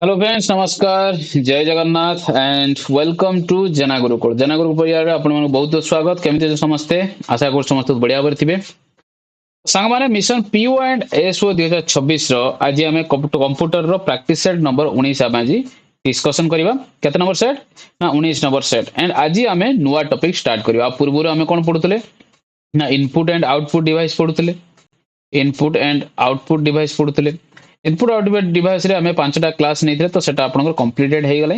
Hello friends नमस्कार जय Jagannath and welcome to जना गुरुकुल परिवार आपण मन बहुत स्वागत केमते समस्ते आशा कर समस्त बढ़िया भाव थिबे सांग माने मिशन पीयू एंड एसओ 2026 रो आज आमे कंप्यूटर रो प्रैक्टिस सेट नंबर 19 आमे आज डिस्कशन करबा केते नंबर सेट ना 19 नंबर सेट एंड आज आमे नुवा टॉपिक स्टार्ट करबा पूर्वरो आमे कोन पढुतले ना इनपुट एंड आउटपुट डिवाइस पढुतले इनपुट एंड आउटपुट डिवाइस पढुतले इनपुट आउटपुट डिवाइस रे हमें पांचटा क्लास नहीं तो सेटा आपनकर कंप्लीटेड हे गले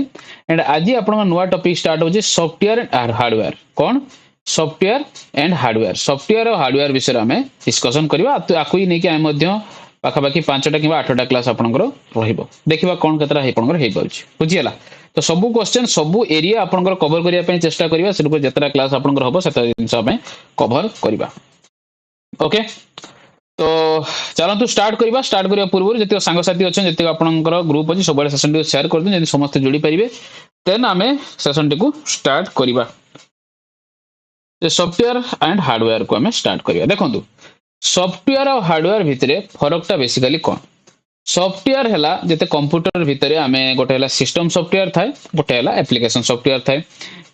एंड आज आपन नुवा टॉपिक स्टार्ट होजे सॉफ्टवेयर एंड हार्डवेयर कौन सॉफ्टवेयर और हार्डवेयर विषय हमें डिस्कशन करबा आकु ही नहीं कि हम मध्य पाखापाखि पांचटा कि आठटा क्लास आपनकर रहिबो देखिबा कोन केतरा हे आपनकर हे पाउछि बुझियला तो सबु क्वेश्चन सबु एरिया आपनकर कवर करिया पे चेष्टा करबा सेटको जेतरा क्लास आपनकर होबो सेता जिंस हमें कवर करबा ओके तो चलतु स्टार्ट करने पूर्व जितने सांगसाथी अच्छा जितने आपंकर ग्रुप अच्छी सब सेसन टी सेयार कर दिन समस्त जोड़ी पारे देन आम सेसन टी स्टार्ट करवा सॉफ्टवेयर एंड हार्डवेयर को आम स्टार्ट करवा देखो सॉफ्टवेयर और हार्डवेयर भितर फरकटा बेसिकली कौन सॉफ्टवेयर है जिते कंप्यूटर भितर आम गोटे सिस्टम सॉफ्टवेयर थाए गोटे एप्लिकेशन सॉफ्टवेयर थाए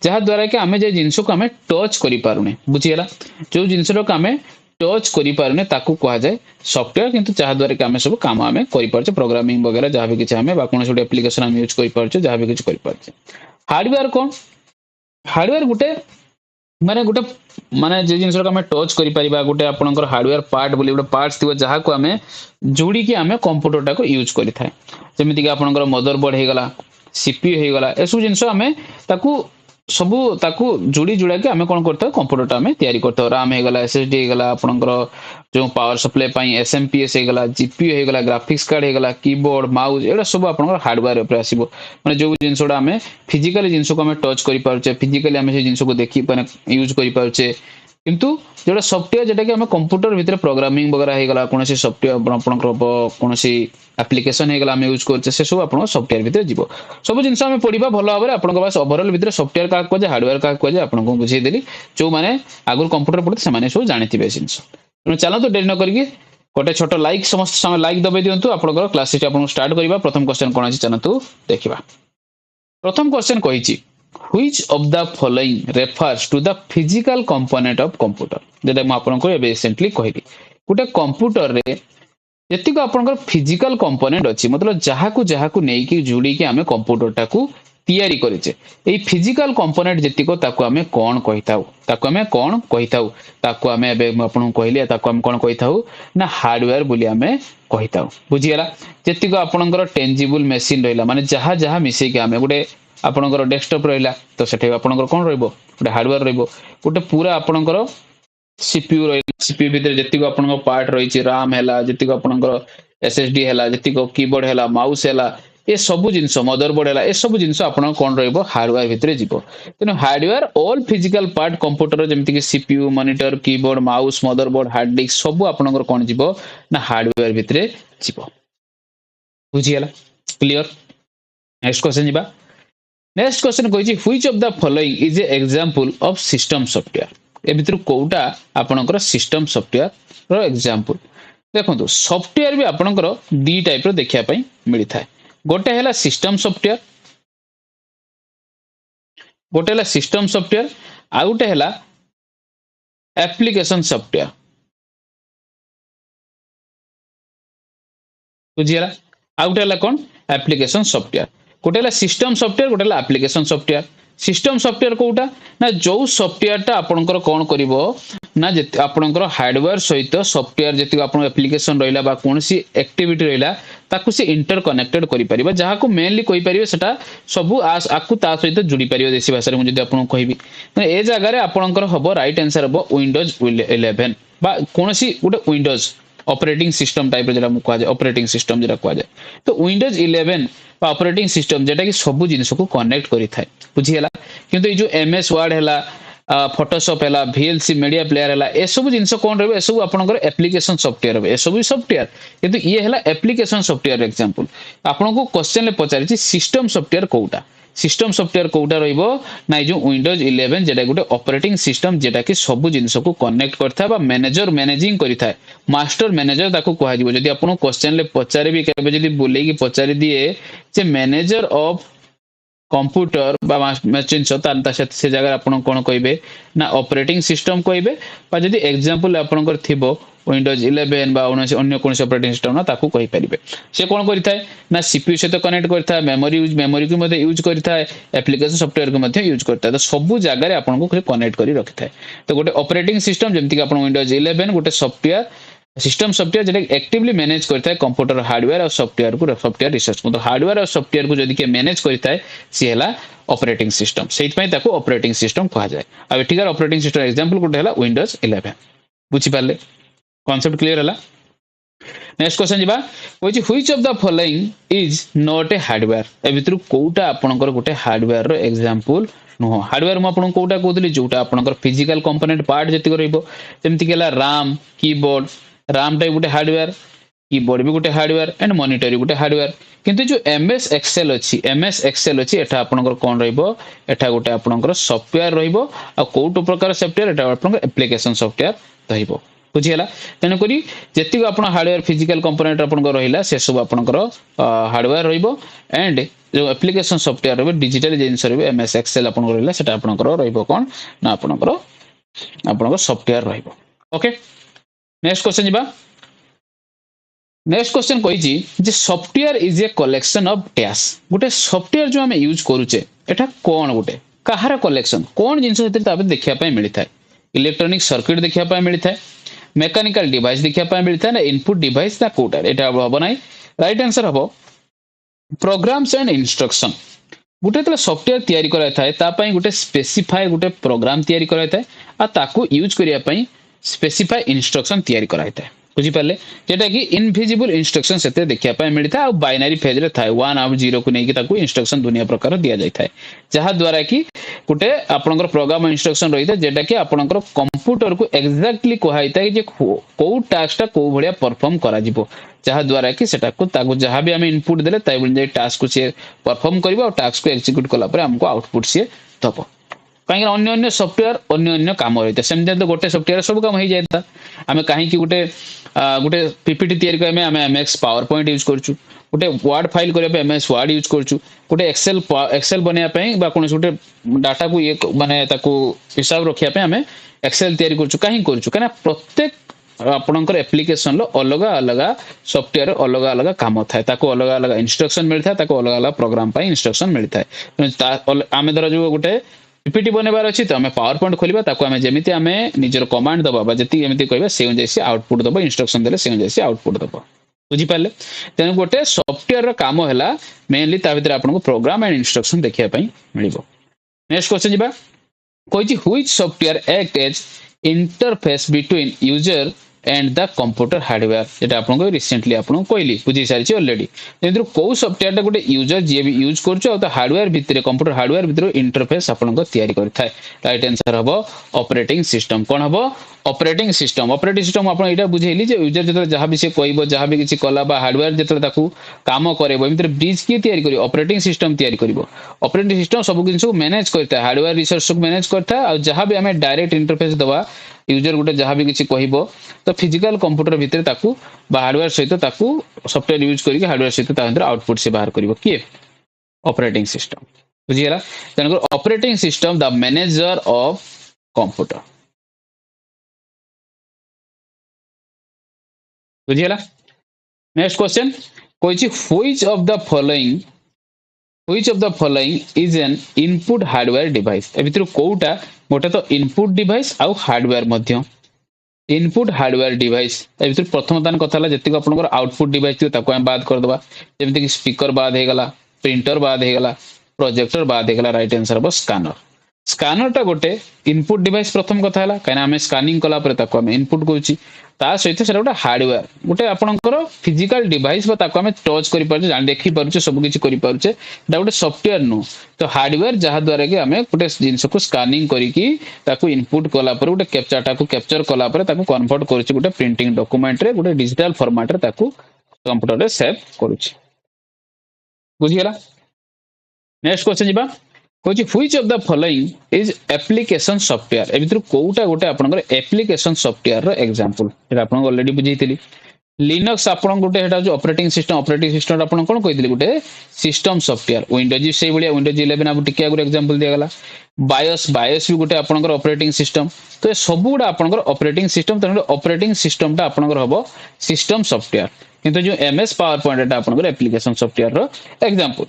जहाद्वारा कि आम जिनस को आम टच करें बुझीगला जो जिनस आम टच करें ताकू कह जाए सॉफ्टवेयर किंतु जहाद्वारा कि आम सब कम आम कर प्रोग्रामिंग वगैरह जहाँ भी किसी आम कौन गोटे एप्लिकेशन आम यूज कर जहाँ भी किसी कर हार्डवेयर कौन हार्डवेयर गोटे माने गोटे माने जे जिनस आम टच कर गोटे आपंकर हार्डवेयर पार्ट बोली गोटे पार्ट्स थी जहाँ को आम जोड़ी की आम कंप्यूटर टाक यूज करें जमीक आपंकर मदरबोर्ड हो गला सीपीयू हो गला एसब जिनस आम ताकू सबू ताकू जोड़ी जुड़ा के आमे कौन करता कंप्यूटर टा आमे तैयारी करता राम हो गला एसएसडी हो गला आपनकर जो पावर सप्लाई पई एसएमपीएस हो गला जीपीयू हो गला ग्राफिक्स कार्ड हो गला कीबोर्ड माउस एडा सब आपनकर हार्डवेयर ऊपर आसीबो माने जो जिनसोडा आमे फिजिकली जिनस को आमे टच करि पारछे फिजिकली आमे से जिनस को देखि माने यूज करि पारछे किंतु जोड़ा सॉफ्टवेयर जेटा कि आमे कंप्यूटर भीतर प्रोग्रामिंग वगैरह हो गला कोनोसी सॉफ्टवेयर आपनकर कोनोसी एप्लिकेशन हो गला आमे यूज करछे से सब आपन सॉफ्टवेयर भीतर जीवो सब जिनस आमे पढिबा भलो भाबरे आपनकर पास ओवरऑल भीतर सॉफ्टवेयर का कोजे हार्डवेयर का कोजे आपनको बुझेई देली जो माने आगुर कंप्यूटर पढते से माने सब जानिथिबे जिनस तेणु चलो तो डेरी न करके गोटे छोट लाइक समस्त समय लाइक दबाई दिंतु आपनकर क्लास आपन स्टार्ट करबा प्रथम क्वेश्चन कोन अछि चलतु देखिबा प्रथम question कहिछि which of the following refers to the physical component of computer जेटा म आपनको ए रिसेंटली कहली गोटे कंप्यूटर रे जतिक आपनकर फिजिकल कंपोनेंट अछि मतलब जहा को नै कि जोड़ी कि हमें कंप्यूटर टाकू तैयारी करिचे ए फिजिकल कंपोनेंट जतिक ताकू हमें कोन कहिताउ ताकू हमें कोन कहिताउ ताकू हमें एबे आपन कहली ताकू हम कोन कहिताउ ना हार्डवेयर बोली हमें कहिताउ बुझी गेला जतिक आपनकर टेंजिबल मशीन रहला माने जहा जहा मिसे कि हमें गोटे आपनकर डेस्कटॉप रहला तो सेठे आपनकर कोन रहइबो गोटे हार्डवेयर रहइबो गोटे पूरा आपनकर सीपीयू रहइला सीपीयू भीतर जतिक आपनकर पार्ट रहिछि RAM हैला जतिक आपनकर एसएसडी हैला जतिक कीबोर्ड हैला माउस हैला ए सब जिंस मदरबोर्ड हैला ए सब जिंस आपन कोन रहइबो हार्डवेयर भीतर जीवो तेनो hardware all physical part computer जेमति कि CPU monitor keyboard mouse motherboard hard disk सब आपनकर कोन जीवो ना हार्डवेयर भीतर जीवो बुझियला क्लियर नेक्स्ट क्वेश्चन जीबा नेक्स्ट क्वेश्चन कहिछि which of the following is a example of system software ए भितर कोउटा आपनकर सिस्टम सॉफ्टवेयर रो एग्जांपल देखंतु सॉफ्टवेयर भी आपनकर दी टाइप रो देखिया पई मिली थाए गोटे हैला सिस्टम सॉफ्टवेयर गोटे हैला सिस्टम सॉफ्टवेयर आ गोटे हैला एप्लीकेशन सॉफ्टवेयर बुझियला आ गोटे हैला कोन एप्लीकेशन सॉफ्टवेयर गोटे हैला सिस्टम सॉफ्टवेयर गोटे हैला एप्लीकेशन सॉफ्टवेयर सिस्टम सॉफ्टवेयर कोउटा ना जो सॉफ्टवेयर टा आपनकर कोन करिवो ना आपनकर हार्डवेयर सहित सॉफ्टवेयर जति आपन एप्लीकेशन रहिला बा कोनसी एक्टिविटी रहिला ताकू से इंटर कनेक्टेड करि परिबा जहा को मेनली कहि परिबे सेटा सबु आकु ता सहित जुडी परिबो देसी भाषा रे मु जदि आपन कहिबी माने ए जगह रे आपनकर हबो राइट आंसर हबो विंडोज 11 बा कोनसी गोटे विंडोज ऑपरेटिंग सिस्टम टाइप जेटा मु कह जाय ऑपरेटिंग सिस्टम जेटा कह जाय तो विंडोज 11 बा ऑपरेटिंग सिस्टम जेटा कि सब जिनिस को कनेक्ट करि थाए बुझियला किंतु ए जो एमएस वर्ड हैला फोटोशॉप है VLC मीडिया प्लेयर है ए सब जिन कौन रही सब आपंकर एप्लिकेशन सॉफ्टवेयर रही सब सॉफ्टवेयर किंतु ये है एप्लिकेशन सॉफ्टवेयर एग्जांपल आपन को क्वेश्चन पचारि सिस्टम सॉफ्टवेयर कोटा सिस्टम सॉफ्टवेयर कोटा रहिबो ना जो विंडोज 11 जेटा गोटे ऑपरेटिंग सिस्टम जेटा कि सब जिनस को कनेक्ट करता बा मैनेजर मैनेजिंग करिथा मास्टर मैनेजर ताको कहा जिवो जदि आपन क्वेश्चन ले पचारि भी केबे जदि बोले की पचारि दिए जे मैनेजर ऑफ कंप्यूटर जिनस से जगह आप कौन कहे ना ऑपरेटिंग सिस्टम कहे जदि एग्जांपल आपनकर थिबो विंडोज 11 बा अन्य कौन ऑपरेटिंग सिस्टम ना ताकू कहि परिबे से कौन करिथाय ना सीपीयू सहित कनेक्ट करता मेमोरी को मध्ये यूज करता एप्लिकेशन सॉफ्टवेयर को मध्ये यूज करता तो सब जगह रे आपन को कनेक्ट करी रखिथाय तो गोटे ऑपरेटिंग सिस्टम जेमति कि आपन विंडोज 11 गोटे सॉफ्टवेयर सिस्टम सॉफ्टवेयर जेटा एक्टिवली मैनेज करता है कंप्यूटर हार्डवेयर और सॉफ्टवेयर को सॉफ्टवेयर रिसर्च तो हार्डवेयर और सॉफ्टवेयर को जदि के मैनेज करता है सी है ऑपरेटिंग सिस्टम से ऑपरेटिंग सिस्टम कहा जाए अब एठिकार ऑपरेटिंग सिस्टम एग्जांपल गोटे है विंडोज 11 बुझी पाले कॉन्सेप्ट क्लियर है नेक्स्ट क्वेश्चन जीवा कोइ which of the following is not a hardware ए भितर कोउटा आपनकर गोटे हार्डवेयर रो एग्जांपल नुह हार्डवेयर मु आपन कोउटा कहतली जोटा आपनकर फिजिकल कंपोनेंट पार्ट जति रहइबो जेमति केला रैम कीबोर्ड रैम टाइप गोटे हार्डवेयर कीबोर्ड भी गोटे हार्डवेयर एंड मॉनिटर भी गोटे हार्डवेयर किंतु जो एमएस एक्सेल अच्छी एटा आपनकर कोन रहइबो एटा गोटे आपनकर सॉफ्टवेयर रहइबो आ कोउटो प्रकार सॉफ्टवेयर एटा आपनकर एप्लिकेशन सॉफ्टवेयर रहइबो बुझियला तेन करी जेति आपण हार्डवेयर फिजिकल कंपोनेंट आपनकर रहिला से सब आपनकर हार्डवेयर रहइबो एंड जो एप्लिकेशन सॉफ्टवेयर रहइबो डिजिटल जिंस रहइबो एमएस एक्सेल आपनकर रहिला सेटा आपनकर रहइबो कोन ना आपनकर सॉफ्टवेयर रहइबो ओके नेक्स्ट क्वेश्चन जीवा नेक्स्ट क्वेश्चन कही software is a collection of tax गोटे सॉफ्टवेयर जो आमे यूज करूचे एटा कोन गोटे कहार कलेक्शन कोन जिंस देखिया पाए मिलता है इलेक्ट्रॉनिक सर्किट देखिया पाए मिलता है मेकानिकल डिवाइस देखिया पाए मिलता है ना इनपुट डिवाइस ना कोटा एटा हबो नै राइट आंसर हबो प्रोग्राम्स एंड इंस्ट्रक्शन गोटे तो सॉफ्टवेयर तैयारी कराय थाए ता पई गोटे स्पेसिफाई गोटे प्रोग्राम तैयारी कराय थाए आ ताकू यूज करिया पई स्पेसिफाई इंस्ट्रक्शन तैयारी कराय थाए बुझी पाले जेटा कि इनविजिबल इंस्ट्रक्शन सेते देखिया पाए मिलता है बाइनरी फेज रे थाए 1 और 0 को नै कि ताकू इंस्ट्रक्शन दुनिया प्रकार दिया जाय थाए जहा द्वारा कि गोटे आपनकर प्रोग्राम इंस्ट्रक्शन रही था जेटा कि आपनकर कंप्यूटर को एक्जेक्टली कहैता है जे को टास्क टा को भलिया परफॉर्म करा जिवो जहा द्वारा कि सेटा को ताकू जहा भी हम इनपुट देले ताई बोल टास्क को से परफॉर्म करबो और टास्क को एग्जीक्यूट कला पर हमको आउटपुट से दबो कहीं अन्य अन्य सॉफ्टवेयर अन्य काम रही है तो गोटे सॉफ्टवेयर सब काम हो जाता आम कहीं गोटे गोटे पीपीटी तैयारी करबे आम एमएस पावर पॉइंट यूज करछु गोटे वर्ड फाइल करबे एमएस वर्ड यूज करछु गोटे एक्सेल बनया पई बा कोन गोटे डाटा को ये माने ताको हिसाब रखिया पे आम एक्सेल तैयारी करछु कहीं करछु कना प्रत्येक आपनकर एप्लिकेशन लो अलग अलग सॉफ्टवेयर अलग अलग काम थाए ताको अलग अलग इंस्ट्रक्शन मिलता है ताको अलग अलग प्रोग्राम पाई इंस्ट्रक्शन मिलता है आम धर जो गोटे पीपीटी बनेबार अछि तो हमें पावर पॉइंट खोलिबा ताको हमें जेमिति हमें निजर कमांड दबा बा जति एमिति कहबा से जैसे आउटपुट दबा इंस्ट्रक्शन देले से जैसे आउटपुट दबा बुझी पाले तेन गोटे सॉफ्टवेयर रो काम हैला मेनली ता भीतर आपन को प्रोग्राम एंड इंस्ट्रक्शन देखिया पई मिलिबो नेक्स्ट क्वेश्चन जिबा कोइ which software act as interface between user and the computer hardware जेटा आपन को रिसेंटली आपन कहली बुझी सारी ऑलरेडी जेंद्र को सॉफ्टवेयर टा गोटे यूजर जे भी यूज करछ और हार्डवेयर भितरे कंप्यूटर हार्डवेयर भितरे इंटरफेस आपन को तयारी करथाय राइट आंसर हबो ऑपरेटिंग सिस्टम कोन हबो ऑपरेटिंग सिस्टम आपन एटा बुझेली जे यूजर जते जहां भी से कहबो जहां भी किछि कला बा हार्डवेयर जते ताकू काम करेबो भितरे ब्रिज की तयारी करी ऑपरेटिंग सिस्टम तयारी करबो ऑपरेटिंग सिस्टम सब किछु मैनेज करता है हार्डवेयर रिसोर्स को मैनेज करता है और जहां भी हमें डायरेक्ट इंटरफेस दवा यूजर गोटे जहां भी किछि कहबो तो फिजिकल कंप्यूटर भितरे ताकू बा हार्डवेयर सहित ताकू सॉफ्टवेयर यूज करके हार्डवेयर सहित ता अंदर आउटपुट से बाहर करिवो किए ऑपरेटिंग सिस्टम बुझियला तनकर operating system the manager of computer बुझियला नेक्स्ट क्वेश्चन कोइछि which of the following is an input hardware device ए भितर कोउटा गोटे तो इनपुट डिवाइस आउ हार्डवेयर मध्य इनपुट हार्डवेयर डिवाइस ए भितर प्रथम दान कथाला जति आपनकर आउटपुट डिवाइस थियो ताको हम बात कर दबा जेमति कि स्पीकर बाद हे गला प्रिंटर बाद हे गला प्रोजेक्टर बाद हे गला राइट आंसर बस स्कैनर टा गोटे इनपुट डिवाइस प्रथम कथा हला काना हमें स्कैनिंग कला पर ताको हम इनपुट कहूची ତା ସହିତ ସେଟା ଗୋଟେ ହାର୍डवेयर ଗୋଟେ ଆପଣଙ୍କର फिजिकल डिवाइस बा ताको हमें टच करि पारछे जान देखि पारछे सब किछि करि पारछे एटा ଗୋଟେ सॉफ्टवेयर नु तो हार्डवेयर जहा द्वारा कि हमें गोटे जिंस को स्कैनिंग करी कि ताको इनपुट कला पर गोटे कैप्चर कला पर ताको कन्वर्ट करूछि गोटे प्रिंटिंग डॉक्यूमेंट रे गोटे डिजिटल फॉर्मेट रे ताको कंप्यूटर रे सेव करूछि बुझी गेला नेक्स्ट क्वेश्चन जिबा कहछि which of the following is application software ए भितर कोउटा गोटे आपनकर एप्लीकेशन सॉफ्टवेयर रो एग्जांपल एटा आपन ऑलरेडी बुझीतिली लिनक्स आपन गोटे हेटा जो ऑपरेटिंग सिस्टम आपन कोन कहितली गोटे सिस्टम सॉफ्टवेयर विंडोज से बलिया विंडोज 11 अब टिके आगु एग्जांपल दिया गला बायोस भी गोटे आपन ऑपरेटिंग सिस्टम तो सब गुडा आपन ऑपरेटिंग सिस्टम तने ऑपरेटिंग सिस्टम टा आपन हबो सिस्टम सॉफ्टवेयर किंतु जो एमएस पावर पॉइंट एटा आपन एप्लीकेशन सॉफ्टवेयर रो एग्जांपल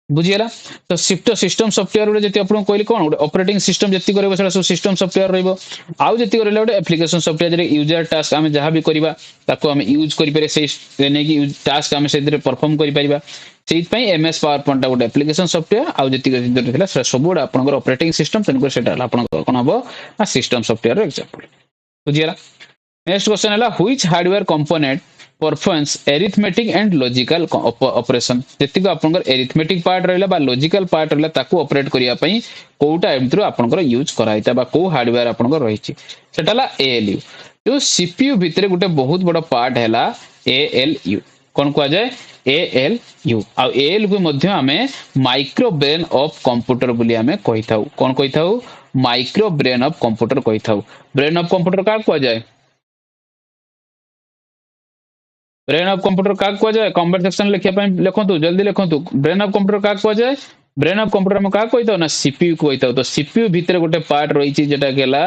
बुझीला तो शिफ्ट सिस्टम सॉफ्टवेयर रे जति आपन कहली कोन गोटे ऑपरेटिंग सिस्टम जति करबो सेटा सब सिस्टम सॉफ्टवेयर रहबो आउ जति करले गोटे एप्लीकेशन सॉफ्टवेयर जे यूजर टास्क हमें जहां भी करबा ताको हम यूज करि पारे से ने कि टास्क हमें से परफॉर्म करि परिबा सेइत पई एमएस पावर पॉइंट गोटे एप्लीकेशन सॉफ्टवेयर आउ जति थिला सब गुडा आपन ऑपरेटिंग सिस्टम तनको सेटा आपन कोन हबो ना सिस्टम सॉफ्टवेयर रो एग्जांपल बुझीला नेक्स्ट क्वेश्चन हला which hardware component performance arithmetic and logical operation जति को आपनकर एरिथमेटिक पार्ट रहला बा लॉजिकल पार्ट रहला ताको ऑपरेट करिया पई कोउटा एमथरो आपनकर यूज कराइता बा को हार्डवेयर आपनकर रहिछि सेटाला एएलयू जो सीपीयू भितरे गोटे बहुत बड़ पार्ट हैला एएलयू कोन को जाय एएलयू आ एएलयू मध्ये हमें माइक्रो ब्रेन ऑफ कंप्यूटर बोली हमें कहिथाउ कोन कहिथाउ माइक्रो ब्रेन ऑफ कंप्यूटर कहिथाउ ब्रेन ऑफ कंप्यूटर का को जाय ब्रेन ऑफ कंप्यूटर का को जाय कमेंट सेक्शन लिखिया पई लिखंतु जल्दी लिखंतु ब्रेन ऑफ कंप्यूटर का को जाय ब्रेन ऑफ कंप्यूटर में का कहितो ना सीपीयू कहितो तो सीपीयू भीतर गोटे पार्ट रही छि जेटा गेला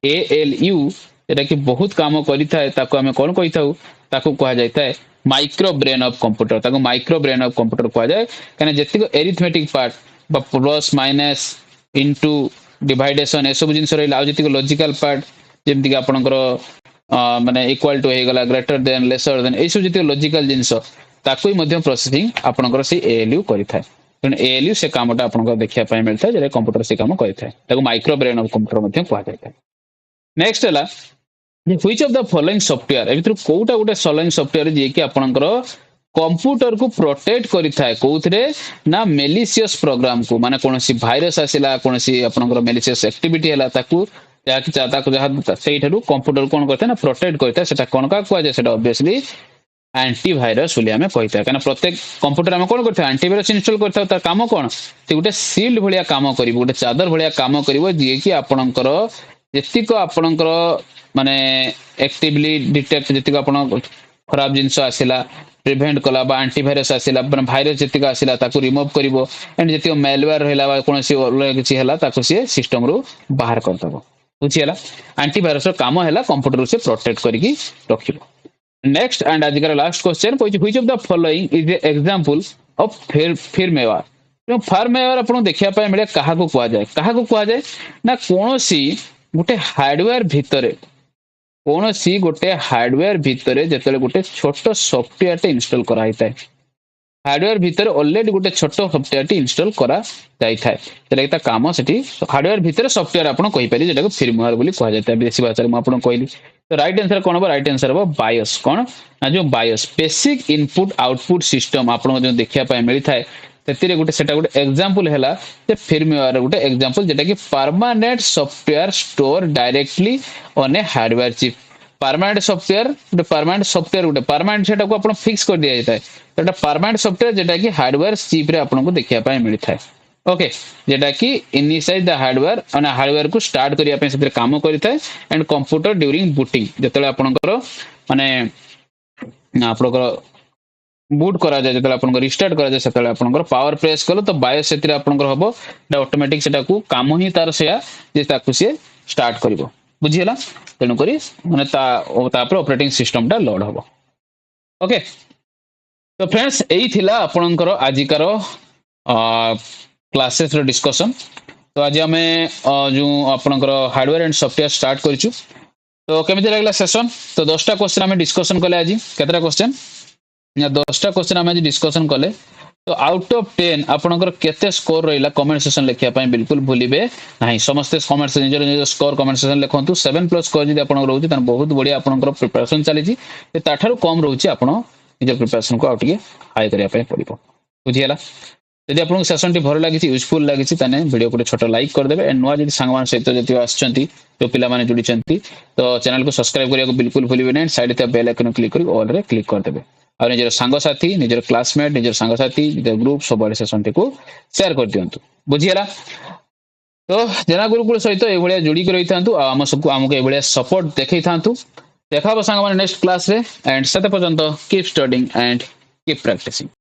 एएलयू जेटा कि बहुत काम करिथाय ताको हमें कोन कहिथाउ ताको कहा जायता है माइक्रो ब्रेन ऑफ कंप्यूटर ताको माइक्रो ब्रेन ऑफ कंप्यूटर कहा जाय कने जेतिको एरिथमेटिक पार्ट बा प्लस माइनस इनटू डिवाइडेशन ए सब जिंस रहिला जेतिको लॉजिकल पार्ट जेमति कि आपनकर माने इक्वल टू हे गला ग्रेटर देन लेसर देन ए सब जेतिको लॉजिकल जिंस ताको मध्ये प्रोसेसिंग आपनकर से एएलयू करिथाय तने एएलयू से कामटा आपनकर देखिया पय मिलता जे कंप्यूटर से काम करिथाय ताको माइक्रो ब्रेन ऑफ कंप्यूटर मध्ये कहा जायता नेक्स्ट हला which of the following software ए भितर कोउटा गोटे फॉलोइंग सॉफ्टवेयर जे कि आपनकर कंप्यूटर को प्रोटेक्ट करिथाय कोउथरे ना मेलिशियस प्रोग्राम को माने कोनोसी वायरस आसिला कोनोसी आपनकर मेलिशियस एक्टिविटी हला ताकू याकि चाहता को जहा सेइठरू कंप्यूटर कोन करथे ना प्रोटेक्ट करथे सेटा कोन का कुआ जे सेटा ऑब्वियसली एंटीवायरस बोली हमें कहिता काना प्रत्येक कंप्यूटर हम कोन करथे एंटीवायरस इंस्टॉल करथा त काम कोन से गोटे सील्ड भलिया काम करिवो गोटे चादर भलिया काम करिवो जे कि आपनकर जेतिको आपनकर माने एक्टिवली डिटेक्ट जेतिको आपन खराब जिंस आसिला प्रिवेंट कला बा एंटीवायरस आसिला भाइरस जेतिको आसिला ताको रिमूव करिवो एंड जेतिको मैलवेयर रहला बा कोनसी किछि हला ताको से सिस्टम रो बाहर कर दबो बुझियला एंटीवायरस रो काम हैला कंप्यूटर से प्रोटेक्ट करिकि रखिबो नेक्स्ट एंड आज का लास्ट क्वेश्चन कोइ which of the following is the example of firmware तो फर्मवेयर आपन देखिया पाए मिले काहा को कुआ जाय ना कोनोसी गोटे हार्डवेयर भितरे कोनोसी गोटे हार्डवेयर भितरे जतले गोटे छोटो सॉफ्टवेयर टे इंस्टॉल कराइताय हार्डवेयर भीतर ऑलरेडी गोटे छोटो सॉफ्टवेयर टी इंस्टॉल करा जाय थाय जेटा कि काम सेठी हार्डवेयर भीतर सॉफ्टवेयर आपन कहि पारि जेटा को फर्मवेयर बोली कहा जाय थाय बेसी भाषा में आपन कहली तो राइट आंसर कोन हो राइट आंसर हो बायोस कोन ना जो BIOS basic input output system आपन जो देखिया पाए मिली थाय तेतिरे गोटे सेटा गोटे एग्जांपल हैला जे फर्मवेयर गोटे एग्जांपल जेटा कि permanent software store directly on A hardware chip permanent software गोटे परमानेंट सेटा को आपण फिक्स कर दिया जाय एटा परमानेंट सॉफ्टवेयर जेटा कि हार्डवेयर चिप रे आपण को देखिया पाए मिली थाय ओके जेटा कि इनिशियलाइज द हार्डवेयर और हार्डवेयर को स्टार्ट करिया पे सेते काम करिथाय एंड कंप्यूटर ड्यूरिंग बूटिंग जेतले आपनकर माने आपनकर बूट करा जाय जेतले आपनकर रिस्टार्ट करा जाय सेतले आपनकर पावर प्रेस कलो तो बायोस सेते आपनकर हबो एटा ऑटोमेटिक सेटा को काम ही तार सेया जे ताकू से स्टार्ट करिवो बुझियला तेनु करी माने ता पर ऑपरेटिंग सिस्टम टा लोड हबो ओके तो फ्रेंड्स एई थिला आपनकर आजिकार क्लासेस रो डिस्कशन तो आज हमें जो आपनकर हार्डवेयर एंड सॉफ्टवेयर स्टार्ट करिछु तो केमिति लागला सेशन तो 10टा क्वेश्चन हमें डिस्कशन कले आज केतरा क्वेश्चन या 10टा क्वेश्चन हमें आज डिस्कशन कले तो आउट ऑफ 10 आपनकर केते स्कोर रहिला कमेंट सेक्शन लिखिया पय बिल्कुल भूलिबे नाही समस्त कमेंट निजर निजर स्कोर कमेंट सेक्शन लिखंतु 7+ स्कोर जदि आपन रहउची तन बहुत बढ़िया आपनकर प्रिपरेशन चली छी ते ताठारु कम रहउची आपन निजर प्रिपरेशन को आउट हाई करिया पय पड़िबो बुझियला यदि आपको सेशन टी भल लगी यूजफुल लगी ताने वीडियो को छोटा लाइक कर देबे एंड नुआ जदि सांगमान सहित जति आछंती जो पिला माने जुडी चंती तो चैनल को सब्सक्राइब करिया को बिल्कुल भूलिबे नै साइड ते बेल आइकन क्लिक करी ऑल रे क्लिक कर देबे और निजर सांग साथी निजर क्लासमेट निजर सांग साथी निजर ग्रुप सब बडे सेशन टी को शेयर कर दियंतु बुझियला तो जना गुरुकुल सहित ए भलिया जुडी के रही थांतु हम सबको हमको ए भलिया सपोर्ट देखै थांतु देखाबो सांग माने नेक्स्ट क्लास रे एंड सते पर्यंत keep studying and keep practising.